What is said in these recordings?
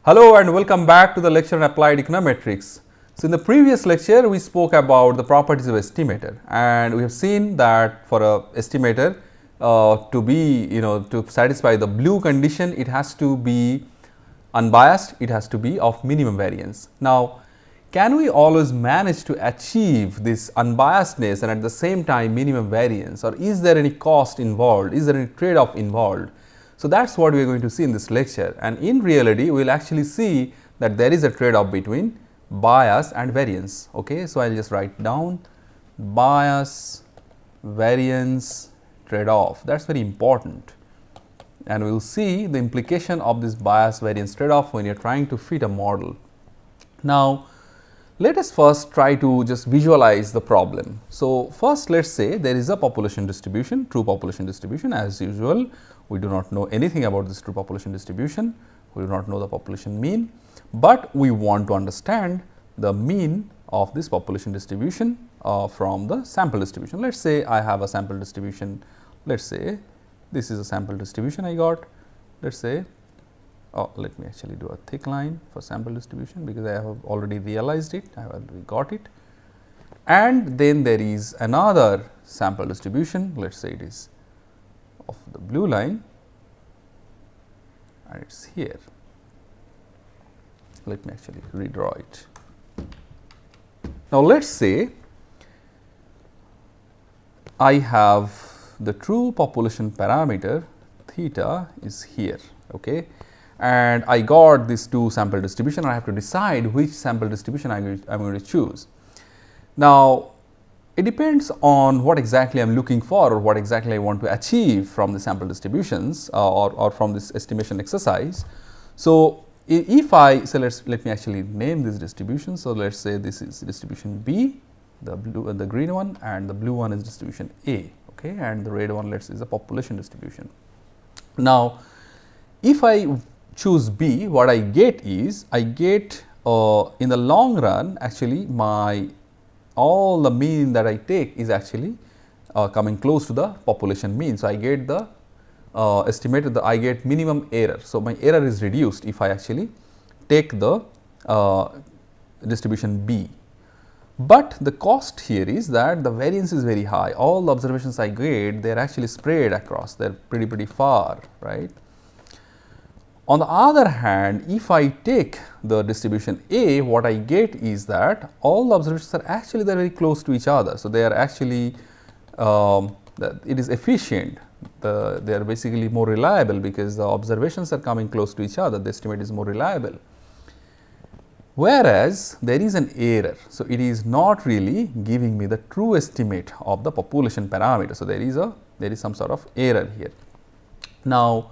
Hello and welcome back to the lecture on applied econometrics. So, in the previous lecture we spoke about the properties of estimator, and we have seen that for a estimator to be to satisfy the blue condition, it has to be unbiased, it has to be of minimum variance. Now, can we always manage to achieve this unbiasedness and at the same time minimum variance, or is there any cost involved, is there any trade-off involved? So, that is what we are going to see in this lecture, and in reality we will actually see that there is a trade-off between bias and variance. Okay. So, I will just write down bias variance trade-off, that is very important, and we will see the implication of this bias variance trade-off when you are trying to fit a model. Now, let us first try to just visualize the problem. So, first let us say there is a population distribution, true population distribution. As usual, we do not know anything about this true population distribution, we do not know the population mean, but we want to understand the mean of this population distribution from the sample distribution. Let us say I have a sample distribution, let us say this is a sample distribution I got, let us say, let me actually do a thick line for sample distribution because I have already realized it, I have already got it. And then there is another sample distribution, let us say it is of the blue line and it is here. Let me actually redraw it. Now, let us say I have the true population parameter theta is here, okay, and I got this two sample distribution. I have to decide which sample distribution I am going to choose. Now, it depends on what exactly I am looking for or what exactly I want to achieve from the sample distributions or from this estimation exercise. So, if I, so let me actually name this distribution. So, let us say this is distribution B, the blue the green one, and the blue one is distribution A, okay, and the red one let us say is a population distribution. Now, if I choose B, what I get is I get in the long run actually my all the mean that I take is actually coming close to the population mean. So, I get the estimated I get minimum error. So, my error is reduced if I actually take the distribution B. But the cost here is that the variance is very high, all the observations I get they are actually spread across, they are pretty far, right. On the other hand, if I take the distribution A, what I get is that all the observations are actually they are very close to each other. So, they are actually it is efficient, they are basically more reliable because the observations are coming close to each other, the estimate is more reliable. Whereas, there is an error. So, it is not really giving me the true estimate of the population parameter. So, there is some sort of error here. Now,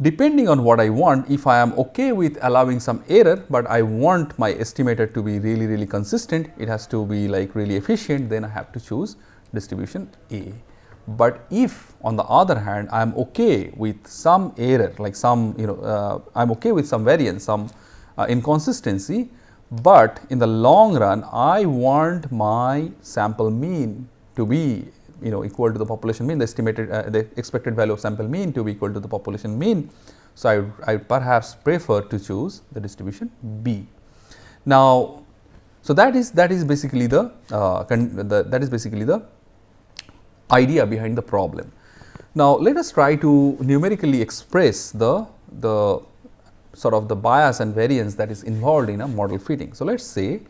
depending on what I want, if I am okay with allowing some error, but I want my estimator to be really consistent, it has to be like really efficient, then I have to choose distribution A. But if on the other hand I am okay with some error, like some I am okay with some variance, some inconsistency, but in the long run I want my sample mean to be equal to the population mean, the estimated the expected value of sample mean to be equal to the population mean. So, I perhaps prefer to choose the distribution B. Now, so that is basically the idea behind the problem. Now, let us try to numerically express the sort of the bias and variance that is involved in a model fitting. So, let us say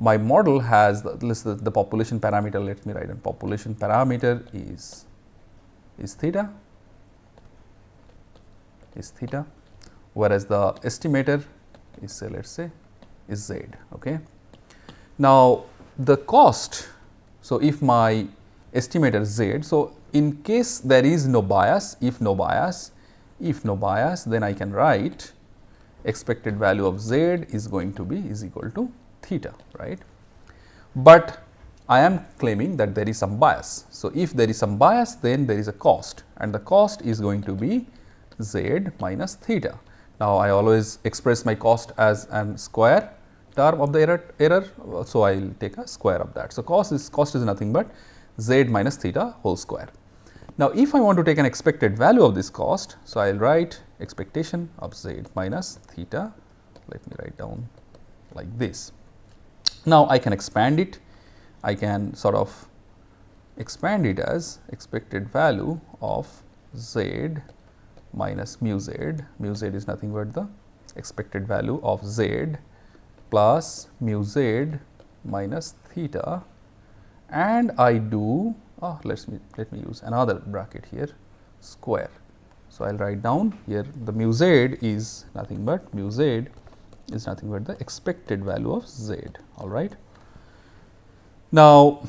my model has the population parameter, let me write, and population parameter is theta, whereas the estimator is say let us say is z, okay. Now, the cost, so if my estimator z, so in case there is no bias, if no bias, then I can write expected value of z is going to be is equal to theta, right. But I am claiming that there is some bias. So, if there is some bias, then there is a cost, and the cost is going to be z minus theta. Now, I always express my cost as an square term of the error, so I will take a square of that. So, cost is nothing but z minus theta whole square. Now, if I want to take an expected value of this cost, so I will write expectation of z minus theta. Let me write down like this. Now, I can expand it, I can sort of expand it as expected value of z minus mu z. Mu z is nothing but the expected value of z plus mu z minus theta, and I do let me use another bracket here, square. So, I will write down here the mu z is nothing but the expected value of z, all right. Now,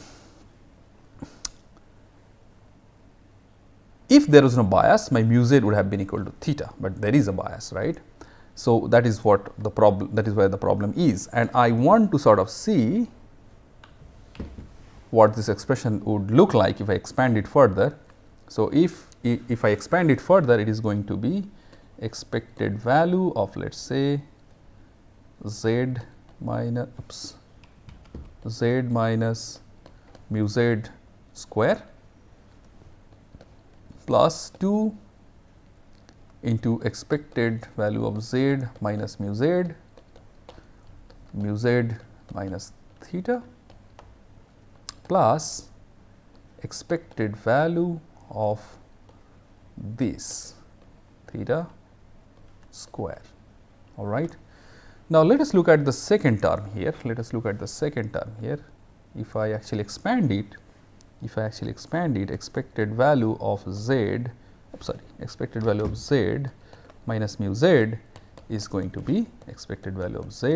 if there was no bias, my mu z would have been equal to theta, but there is a bias, right. So, that is what the problem, that is where the problem is, and I want to sort of see what this expression would look like if I expand it further. So, if I expand it further, it is going to be expected value of, let us say, z minus mu z square plus 2 into expected value of z minus mu z minus theta plus expected value of this theta square, all right. Now, let us look at the second term here. If I actually expand it, expected value of z, expected value of z minus mu z is going to be expected value of z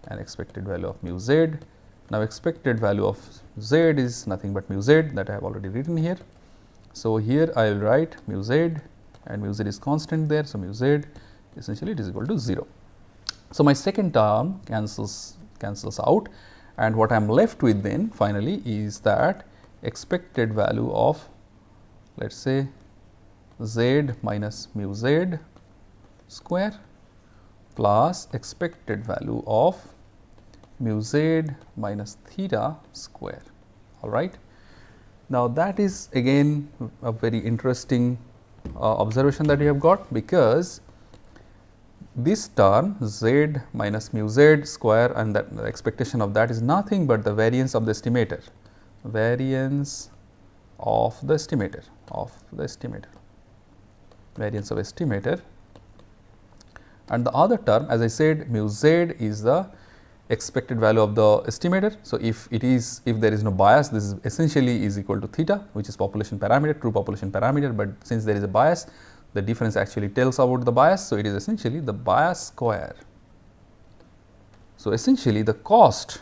and expected value of mu z. Now, expected value of z is nothing but mu z, that I have already written here. So, here I will write mu z, and mu z is constant there. So, mu z essentially it is equal to 0. So, my second term cancels out, and what I am left with then finally is that expected value of, let us say, z minus mu z square plus expected value of mu z minus theta square, all right. Now, that is again a very interesting observation that we have got, because this term z minus mu z square and that the expectation of that is nothing but the variance of the estimator, variance of estimator, and the other term, as I said, mu z is the expected value of the estimator. So, if there is no bias, this is essentially is equal to theta, which is population parameter, true population parameter, but since there is a bias, the difference actually tells about the bias. So, it is essentially the bias square. So, essentially the cost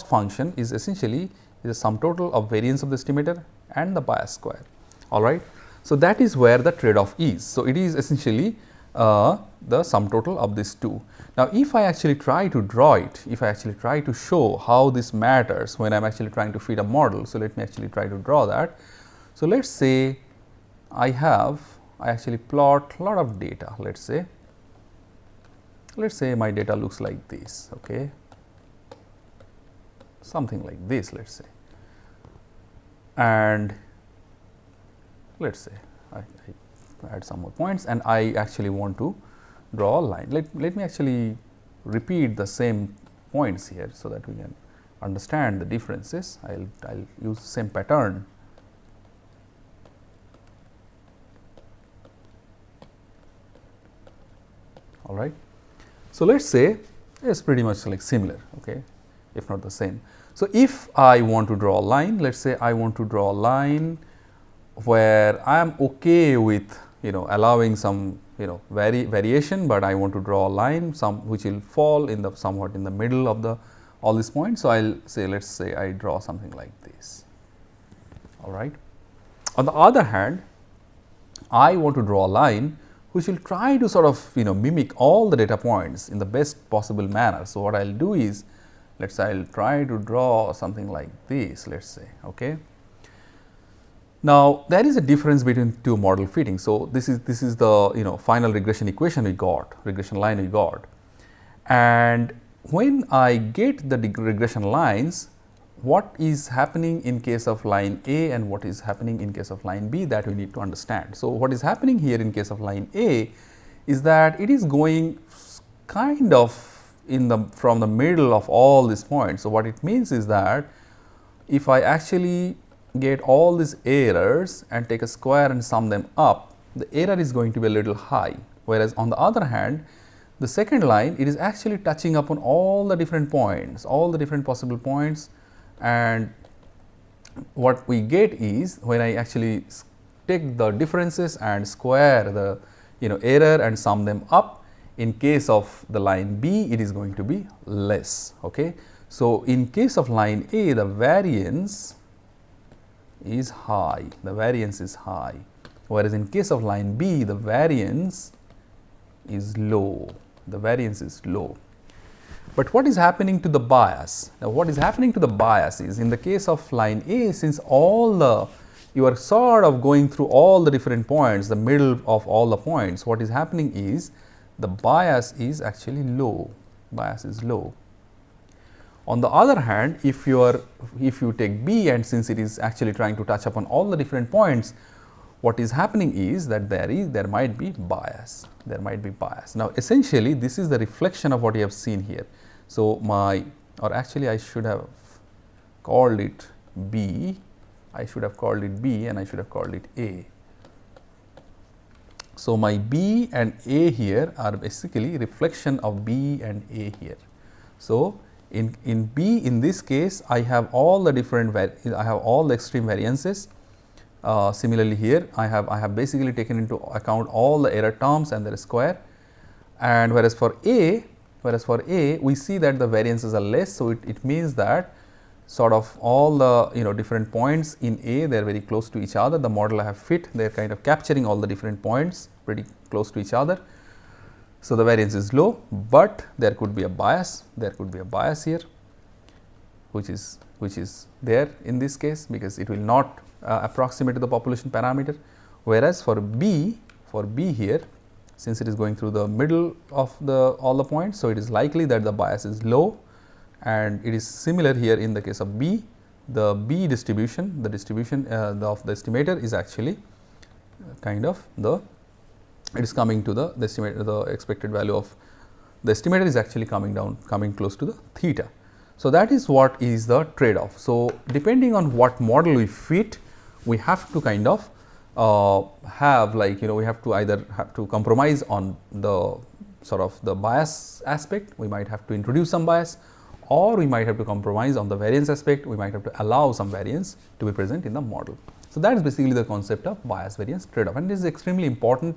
function is essentially the sum total of variance of the estimator and the bias square, all right. So, that is where the trade-off is. So, it is essentially the sum total of these two. Now, if I actually try to draw it, if I actually try to show how this matters when I am actually trying to fit a model. So, let me actually try to draw that. So, let us say I actually plot a lot of data, let us say my data looks like this, okay, something like this, let us say, and let us say I add some more points and I actually want to draw a line. Let me actually repeat the same points here, so that we can understand the differences. I will use the same pattern. All right. So, let us say it is pretty much like similar, okay, if not the same. So, if I want to draw a line, let us say I want to draw a line where I am okay with allowing some variation, but I want to draw a line which will fall in the somewhat in the middle of all these points. So, I will say, let us say I draw something like this, all right. On the other hand, I want to draw a line which will try to sort of mimic all the data points in the best possible manner. So, what I will do is, let us say I will try to draw something like this, let us say, okay. Now, there is a difference between two model fitting. So, this is the final regression equation we got, regression line we got, and when I get the regression lines, what is happening in case of line A and what is happening in case of line B, that we need to understand. So, what is happening here in case of line A is that it is going kind of from the middle of all these points. So, what it means is that if I actually get all these errors and take a square and sum them up, the error is going to be a little high, whereas on the other hand, the second line, it is actually touching upon all the different points, all the different possible points, and what we get is when I actually take the differences and square the error and sum them up, in case of the line B, it is going to be less. Okay. So, in case of line A, the variance is high, whereas in case of line B, the variance is low. But what is happening to the bias? Now, what is happening to the bias is, in the case of line A, since you are sort of going through all the different points, the middle of all the points, what is happening is the bias is actually low. On the other hand, if you take B, and since it is actually trying to touch upon all the different points, what is happening is that there might be bias. Now, essentially, this is the reflection of what you have seen here. So, I should have called it B. And I should have called it A. So, my B and A here are basically reflection of B and A here. So, in B, in this case, I have all the extreme variances. Similarly, here I have basically taken into account all the error terms and their square, and whereas for A we see that the variances are less. So, it means that sort of all the different points in A, they are very close to each other. The model I have fit, they are kind of capturing all the different points pretty close to each other. So, the variance is low, but there could be a bias. Here, which is there in this case, because it will not approximate to the population parameter, whereas for B here, since it is going through the middle of all the points, so it is likely that the bias is low, and it is similar here in the case of B. The B distribution, of the estimator is actually it is coming to the estimator, the expected value of the estimator is actually coming close to the theta. So, that is what is the trade-off. So, depending on what model we fit, we have to kind of we have to either have to compromise on the sort of the bias aspect, we might have to introduce some bias, or we might have to compromise on the variance aspect, we might have to allow some variance to be present in the model. So, that is basically the concept of bias variance trade-off, and this is extremely important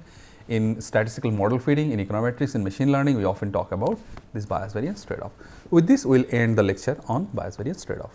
in statistical model fitting, in econometrics, in machine learning. We often talk about this bias variance trade-off. With this, we will end the lecture on bias variance trade-off.